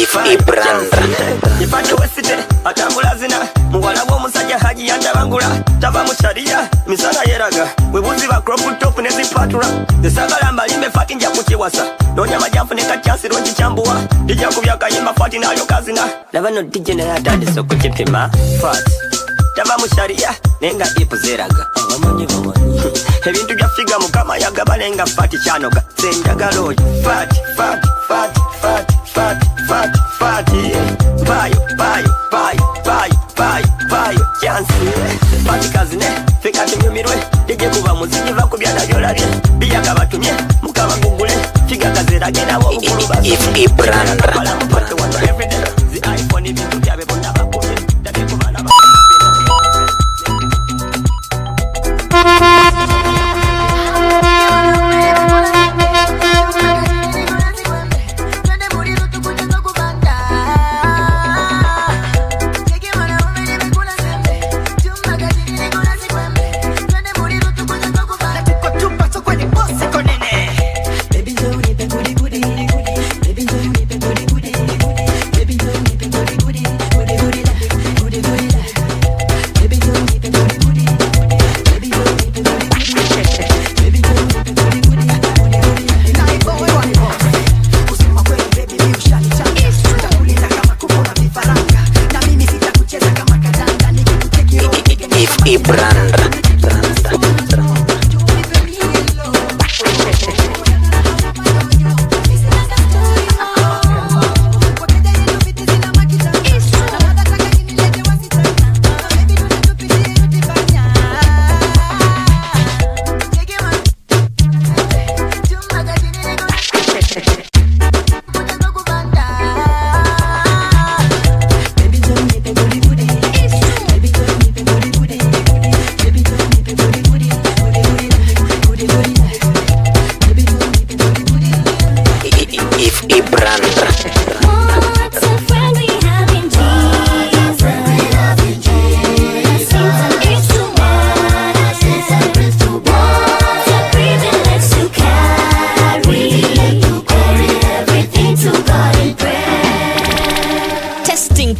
Ifanye wesite atambula zina muwala w'omusajja haji yandabangula tava mu sharia misana yeraga webuzi ba crop top ne zipatula esagala mbalimbe fati nja kukiwasa nonya majafu ne katyansi ronji chambuwa dija kubya kayimba fati nayo kazina labano DJ ne yatandise kukipima fat tava mu sharia nenga ipu zeraga ebintu bya figa mukama yagabalenga fati kyanoga senjagalo fat bayo chansi fati kazine fika kinyumirwe dije kuba muziki vakubya nabyo labye biyaga batumye mukaba gugule figa kazera gena wo ukuluba bala mupate wa everyday the iPhone ibintu byabe bonna bakumye dade kubana ba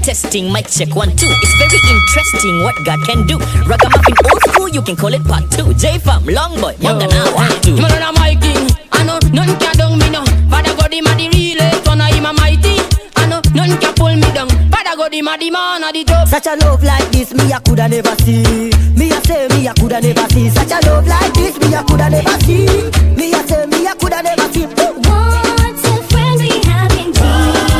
Testing, mic check 1 2. It's very interesting what God can do. Ragamuffin old school, you can call it part 2. J-Fam, long boy, younger now, 1 2. You know my king, I know none can down me now. Father God, him a the realest one, him a mighty. I know none can pull me down. Father God, him a the man of the top. Such a love like this, me I coulda never see. Me I say, me I coulda never see. Such a love like this, me I coulda never see. Me I say, me I coulda never see. What's a friend we have in Jesus?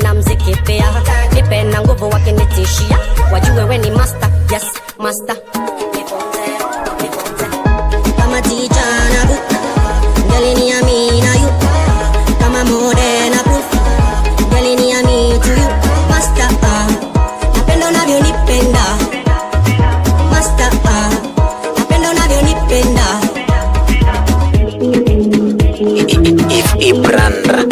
na mziki pia. Nipe na nguvu wakinitishia, wajue we ni master, yes master. Kama teacher na book, girl ni ami na you. Kama model na proof, girl ni ami to you. Master napenda unavyonipenda. Master napenda unavyonipenda. Ibrandra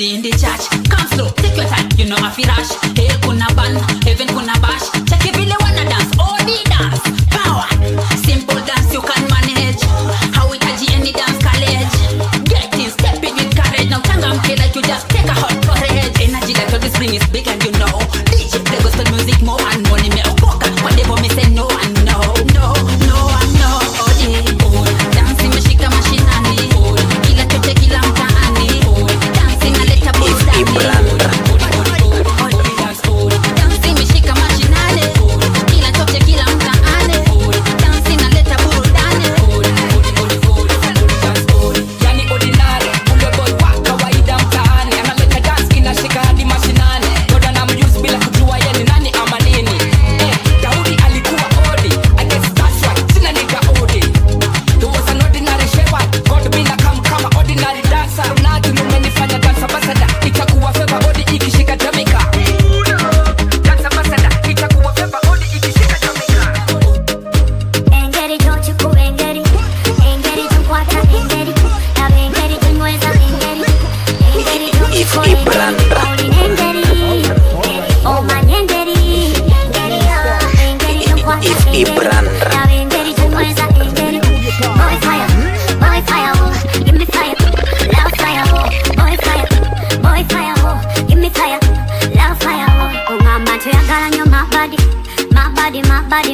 in the church, come slow, take your time, you know I feel rush. Hell kuna ban, heaven kuna bash. Check if you wanna dance, OD dance, power. Simple dance you can manage. How we kaji any dance college. Get in, step in with courage. Now changamke like you just take a hot porridge. Energy like all the spring is big and you know. DJ play gospel music more and money me opoka. Whatever me say no and no, no, no and no. OD, dancing me shika mashinani. Kila choche kila mtaani.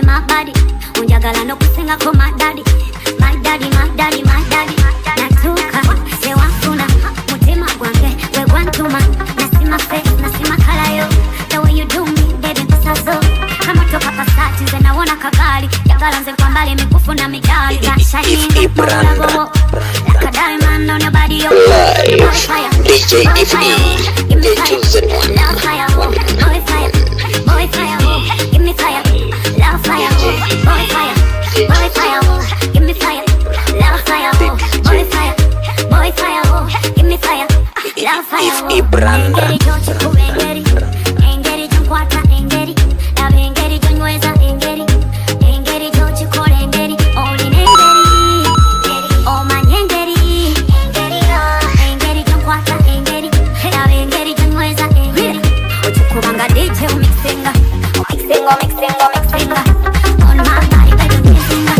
My body, unjagala no kusinga ko my daddy. Natuka, se wafuna, mutima gwange, we gwantuma. Nasima face, nasima kala yo. The way you do me, baby, pasazo. Kama toka pasati, zena wana kabali. Jagala nze kwa mbali, mikufu na mijali. Shiny, mulagobo. Like a diamond on your body, yo. DJ FE, the chosen one. Love fire, boy fire, boy fire, give me fire. Love fire, boy fire, boy fire, give me fire. Love fire, boy fire, boy fire, give me fire. Love fire, Ibrandra. Engeri jumkwata engeri, love engeri junweza engeri, engeri jochukore engeri, only engeri, oh man engeri, engeri jumkwata engeri, love engeri junweza engeri, uchukubanga DJ mixinga. On my body, baby, mixinga.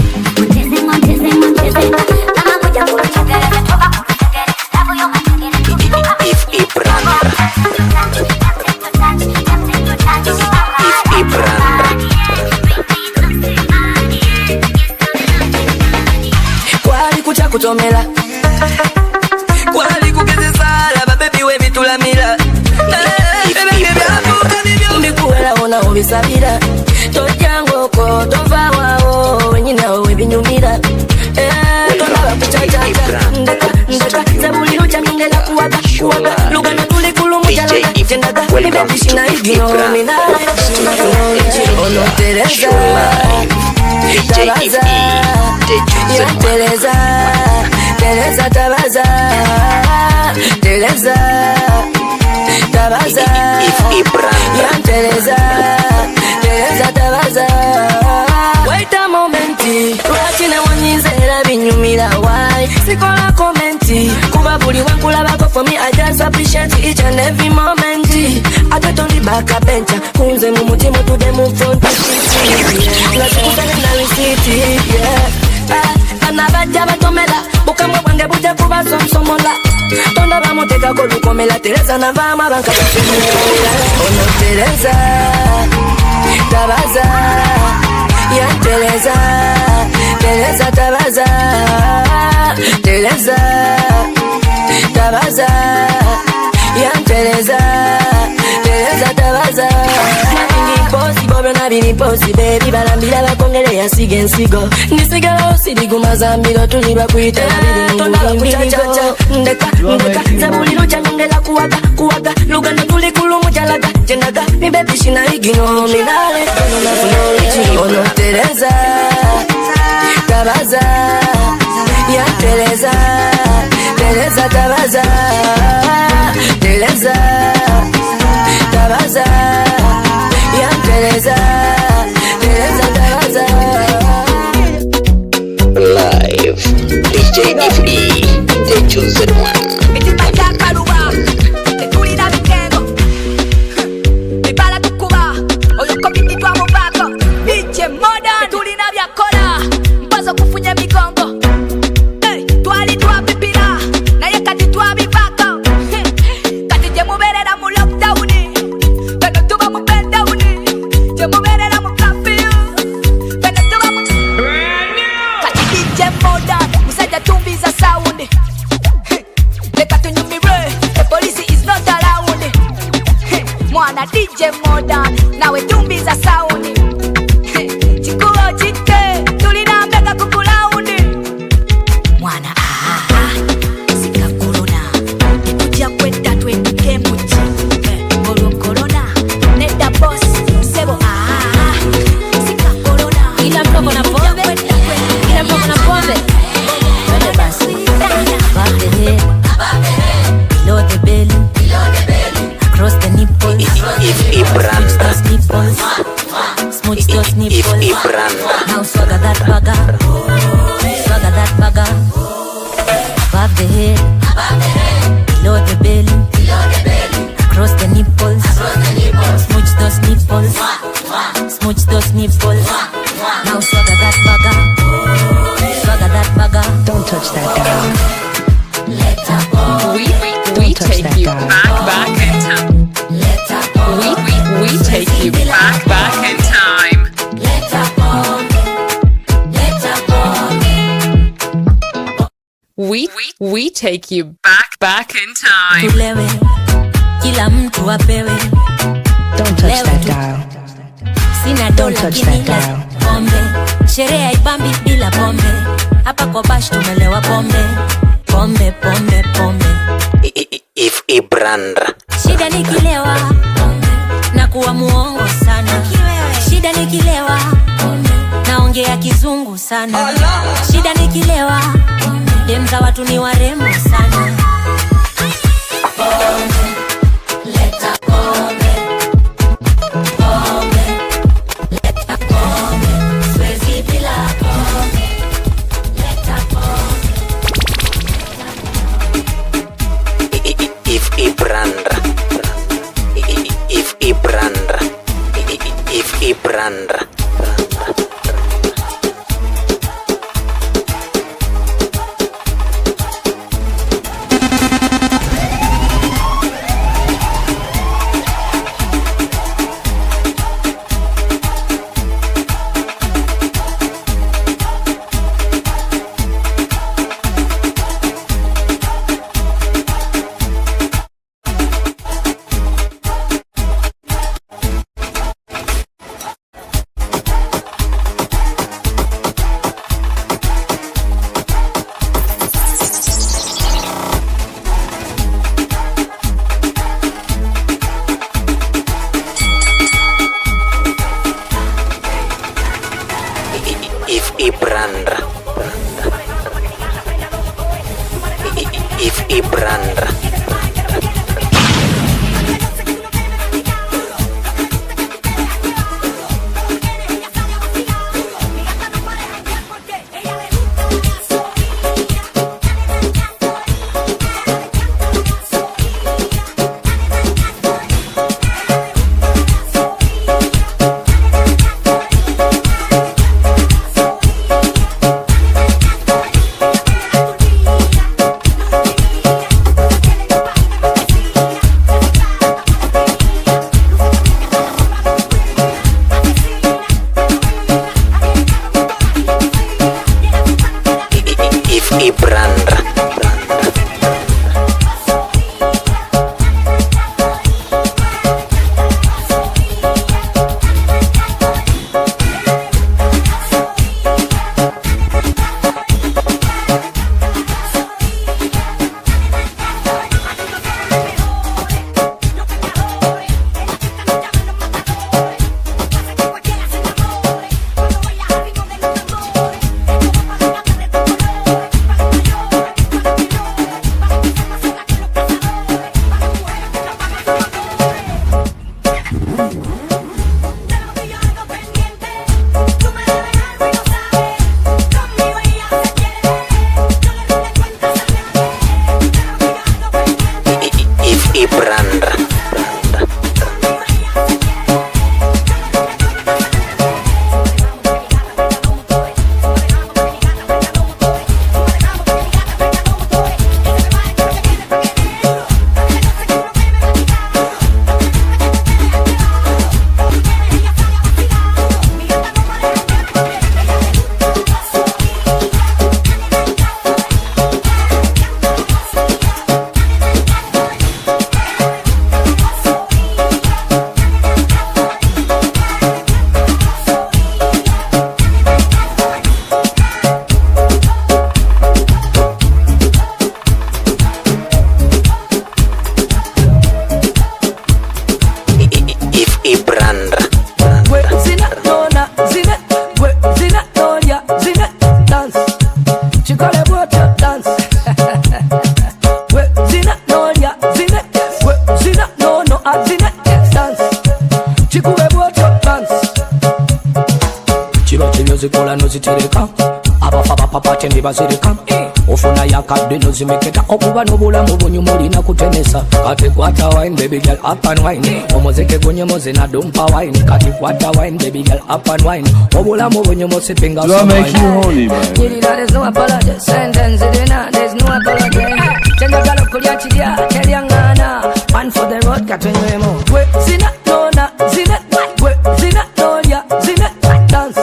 Mixinga. Kama kuja kuchagara, toka kuchagara. Love yo machagara. Kwali kucha kutomela, kwali kugezesala, babebi we bitulamila. Ndikuwela ona obisabira, tojango ko tova wao, wenyina we binyumira. Tolaba kuchachacha, ndeka, zabuli lucha mingela kuwaga. Lugana tuli kulumu jala, jendaga, nibebishina hivyo, minala. Ono Teresa, tabaza, ya Teresa, Teresa tabaza, Teresa, tabaza yanteleza teleza tabaza. Wait a moment, lwakina wanyinzera binyumira why sikola commenti kuba buli wankulabako for me I just appreciate each and every moment. Ate toli baka bencha kunze mu mutima tude mu front nasikutane na receipt anabajja batomera bukamwe bwange bujja kuba somsomola tonda bamuteka kolukomela tereza navama bankabasemera ono tereza tabaza yanteleza teleza tabaza teleza tabaza yanteleza teleza tabaza. Nabini posi baby balambira bakongere ya sigensigo nisigala osiriguma zambiro tuliba kuita nabini kuchachacha ndeka zabuliro chanyongela kuwaga luganda tuli kulumu chalaga jendaga mi baby shina igino minale ono tereza tabaza ya teleza teleza tabaza teleza tabaza Teresa, Teresa, Teresa. Live, DJ Ify, the chosen one. DJ Modern, nawe tumbiza saundi chikuo chite, tulina mbega kukulaundi mwana sika corona nekuja kweta twendike muchi olo corona neta boss sebo sika corona ila mtoko na pombe ila mtoko na pombe wende basi above the head below the belly across the nipples. Ify brand. Smooch those nipples. Ify brand. Now swagger that bagger. Swagger that bagger. Above the head. Below the belly. Across the nipples. Smooch those nipples. Smooch those nipples. Now swagger that bagger. Swagger that bagger. Don't touch that down. We take you back in time. We take you back in time. We take you back in time. Tulewe, kila mtu apewe. Don't touch that dial. Sina dola kinila pombe. Sherehe haipambi bila pombe. Hapa kwa bash tumelewa pombe. Pombe, pombe, pombe. Ify brand. Shida nikilewa pombe, na kuwa muongo sana. Shida nikilewa pombe, naongea kizungu sana. Shida nikilewa pombe, dem za watu ni warembo sana. Pombe, leta pombe. Pombe, leta pombe. Siwezi bila pombe. Leta pombe. Ify brand. Ify brand. Ify brand. nozikola nozitereka abafaba papate nibazireka ofuna yakadde nozimeketa okuba n'obulamu bunyumu olina kutemesa kati kwata wine baby girl up and wine omuzike gunyomoze na dumpa wine kati kwata wine baby girl up and wine obulamu bunyumu sipinga there's no apology sentence there's no apology chenga galo kulya chidya telyangana one for the road katwenywemo we zina nona zina we zina noya zina dance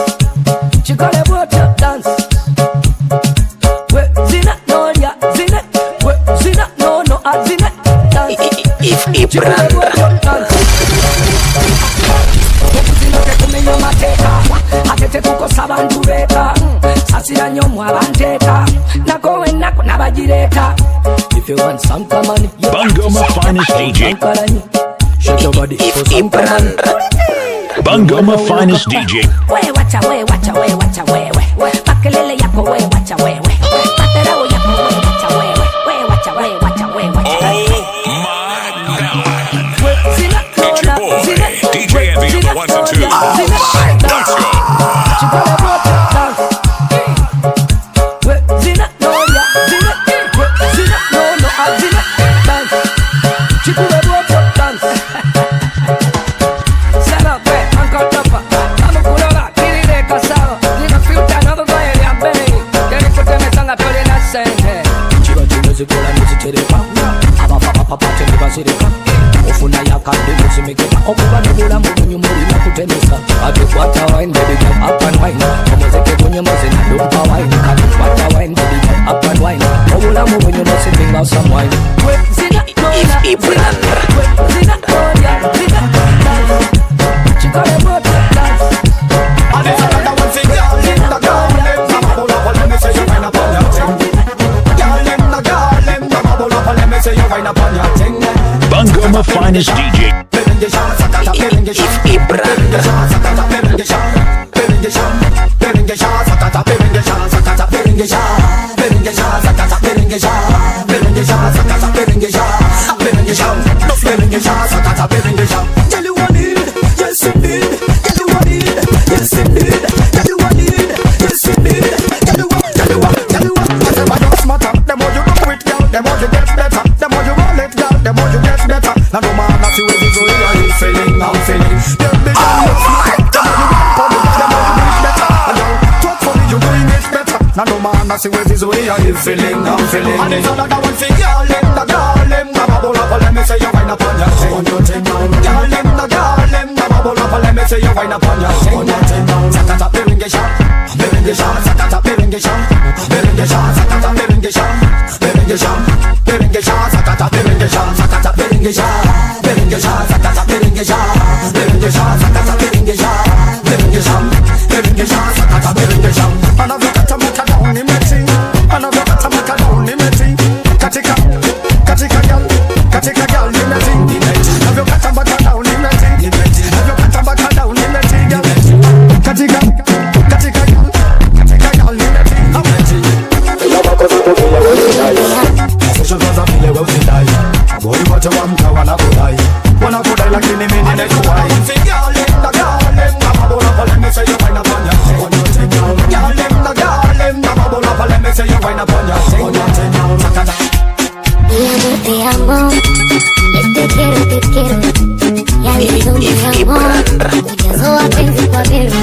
chikole water dance we zina noya zina we zina no azina dance if Ibrandra atete kukosa abantu beta sasira nyo mwabanteka nakowe nako nabajireta if you want some come on Bungoma finest DJ shake your body for some come on Bungoma finest DJ we wacha pakelele yako we wacha paterao yako we wacha it's your boy DJ Envy on the ones and twos. Let's go. ofuna yakadde nozimeketa okuba n'obulamu bunyumu olina kutemesa kati kwata wine baby girl up and wine omuzike gunyomoze na dumpa wine kati kwata wine baby girl up and wine obulamu bunyumu sipinga some wine if Ibrandra zina noya zina dance chikole water dance and it's another one thing girl in the garden mama pull up and let me say you wind up on your thing girl in the garden mama pull up and let me say you wind up on your thing Bungoma finest DJ if Ibrandra See where this way are you feeling, I'm feeling. And it's another one thing, girl in the garden, mama pull up and let me say you wind up on your thing. On your thing now, girl in the garden, mama pull up and let me say you wind up on your thing. On your thing now, sakata biringisha, sakata biringisha, sakata biringisha, sakata biringisha, sakata biringisha, sakata biringisha, sakata biringisha, sakata biringisha. And I've got to make a down in my thing. And I've got to make a down in my thing. Katika girl in my thing. I've got to make a down in my thing. I've got to make a down in my thing. Katika girl in my thing. Session was a feel well tonight. Boy, what you want to wanna go die. Wanna go die like in a minute to why. Girl in the garden, mama bola, let me say you find a fun. Let me say you wind up on your thing. Mi amor, te amo. Te quiero. Ya listo mi amor. Ujazo wapenzi kwa vero.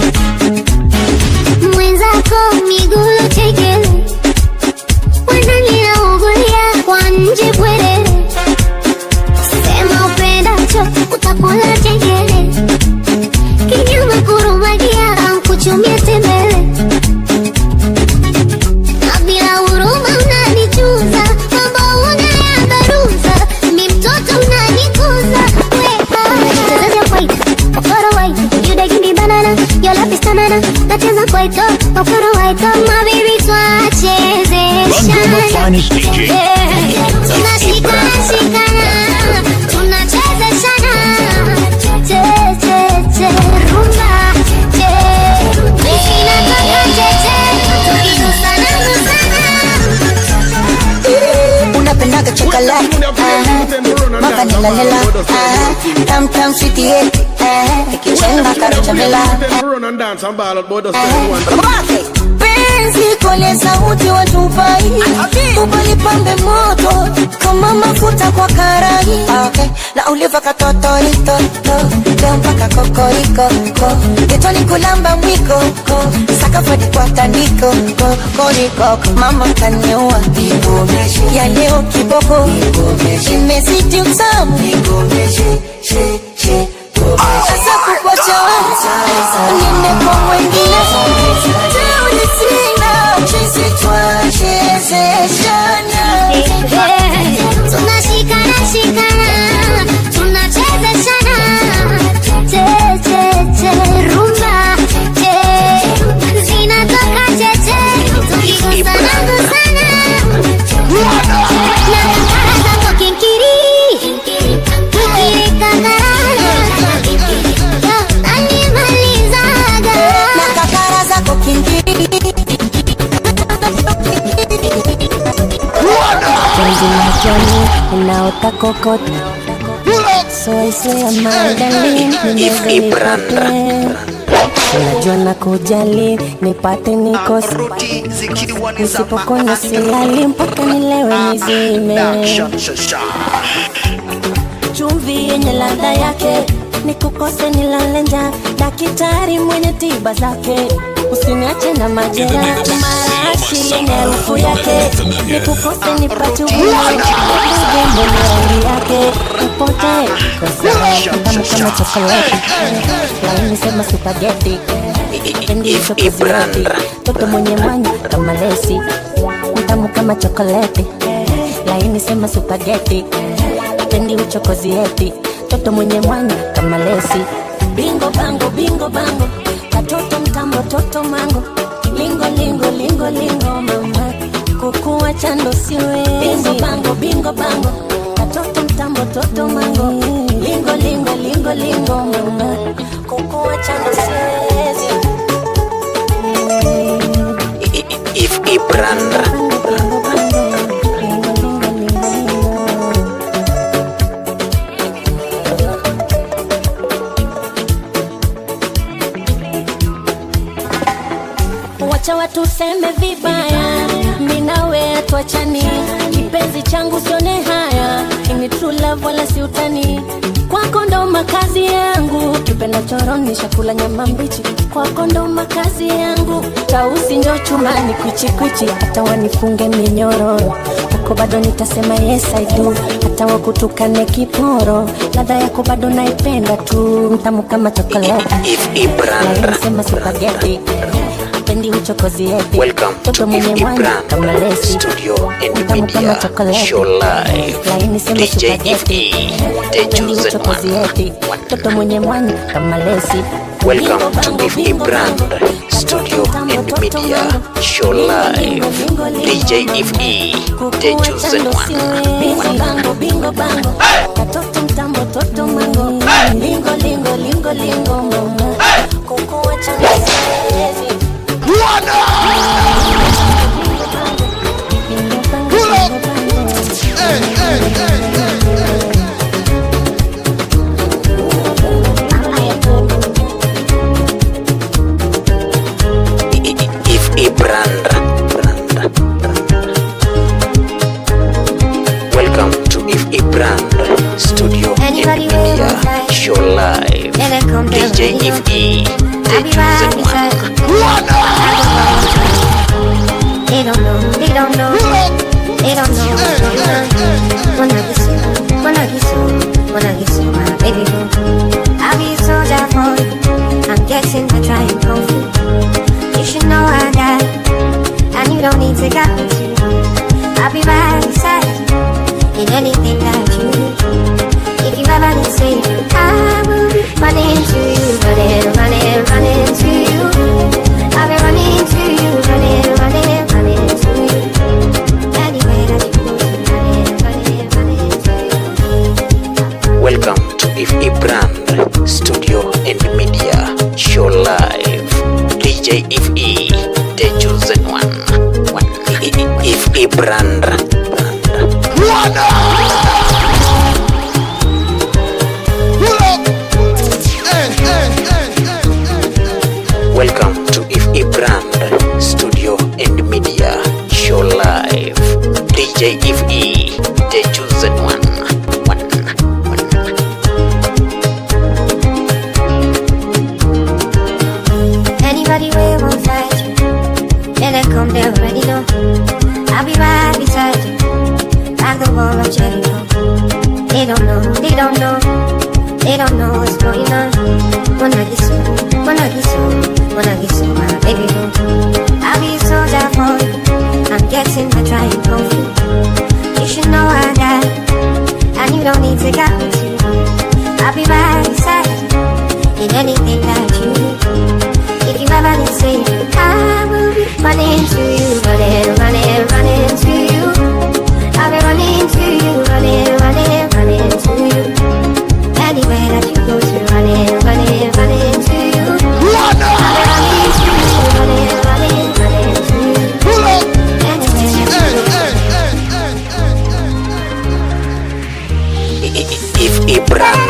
Mwenzako miguu chekele. Wananina ugulia kwa nje bwere. Sema upendacho utakula chekele. Kinyama kurumagia ankuchumie tembele. Nacheza kwaito, okoro waito, mabiri twachezesha. Tunashikana, tunachezeshana. Rumba, mimi nataka tukigusana. Unapendaga chocolate, mavanilla, tam tam sweetie. Ikichenga karucha mila Run and dance and ball out boy just one. penzi kole sauti watupai Ubali pambe moto kama mafuta kwa karai okay. Na uliva katoto hito leo mpaka kokoriko Getoni kulamba mwiko Sakafadi kwa tandiko Koriko mama kaniua Ya leo kiboko Imezidi utamu Asa kukocha Nine kwa mwengine Teuli sina Chisi twa chezeshana Tunashikana tunachezeshana rumba zinatoka tukigusana na kakara zako kinkiri animalizaga na kakara zako kinkiri unaota kokote so I swear my darling unajua na kujali nipate nikose nisipokona silali mpaka nilewe nizime chumvi yenye ladha yake nikukose nilale njaa daktari mwenye tiba zake usiniache na majera marashi yenye harufu yake nikukose nipate ugonjwa rangi yake upote tamu kama chokoleti laini sema spaghetti pendi chokoleti toto mwenye mwanya kama lesi tamu kama chokoleti laini sema spaghetti pendi uchokozieti toto mwenye mwanya kama lesi bingo bango katoto mtambo toto mango lingo mama kukua chando siwe bingo bango katoto mtambo toto mango lingo mama kukua chando siwezi If Ibranda wacha watu seme vibaya minawe atuachani kipenzi changu sione haya ini true love wala si utani kwako ndo makazi yangu kipenda choroni shakula nyama mbichi kwako ndo makazi yangu tausi njo chumani kwichi hata wanifunge minyororo uko bado nitasema yes I do hata wakutukane kiporo ladha yako bado naipenda tu mtamu kama chokoleti If Ibranda sema spaghetti pendi uchokozieti Welcome to If Ibranda Studio and Media Show Live DJ If The Chosen One toto mwenye mwanya kama lesi Welcome to If Ibranda Studio and Media Show Live DJ If The Chosen One bingo bango katoto mtambo toto mango lingo mama kukua changa siwezi If Ibranda Welcome to If Ibranda Studio and Media Show Live DJ If The Chosen One They don't know When I get so my baby boo I'll be a soldier for you I'm guessing I try and kung fu You should know I got it And you don't need to got me too I'll be right beside you In anything that you do If you ever need saving I will be running to you Running to you I'll be running to you Running to you Anyway that you go running to you Welcome to If Ibranda Studio and Media Show Live DJ If The Chosen One If Ibranda going on. Wanna get so, my baby boo. I'll be a soldier for you. I'm getting my trying kung fu. You should know I got it, and you don't need to get me too. I'll be right beside you in anything that you need. If you ever need saving, I will be running to you, running to you. I'll be running to you, running to you. Anywhere that you go to, running to you. I'll be running to you, running to you. If Ibram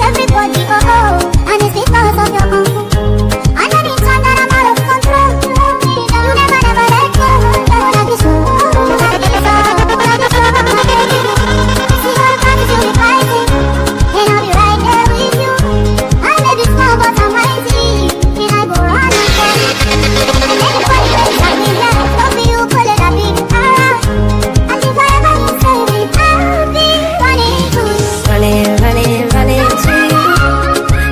everybody, oh, and it's because of your kung fu. And every time that I'm out of control, you never let go. Wanna be so, see how the practice you'll be fighting, and I'll be right there with you. I may be small, but I'm mighty, and I go on and on. And anybody plays like me, yeah, don't be you, pull it up, big around. And if I ever need saving, I'll be running to you. Running to you.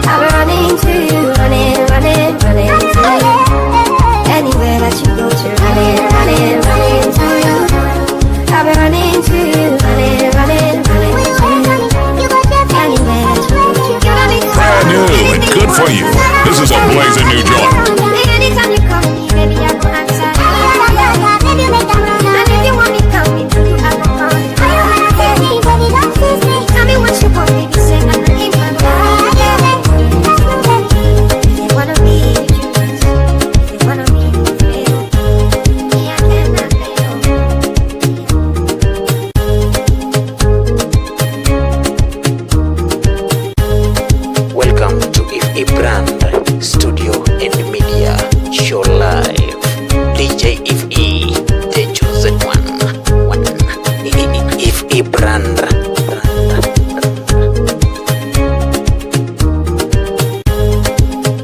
I'll be running to you, running to you. Anywhere that you go to, running to you. I'll be running to you, running to you. Anywhere that you go to, Brand new and good for you. This is a blazing new joint. anytime you call me, baby, I go answer. Baby, make that run. And if you want me, tell me, do you have a phone? Baby, don't tease me. Tell me what you want, baby, say I'm looking for love. They wanna be with you, they wanna be with you. Me, I cannot let go. Welcome to If Ibram Studio and Media Show Live. DJ If E, the chosen one. If Ibram.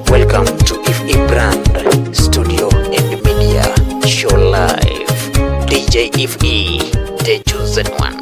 Welcome to If Ibram Studio and Media Show Live. DJ If E, the chosen one.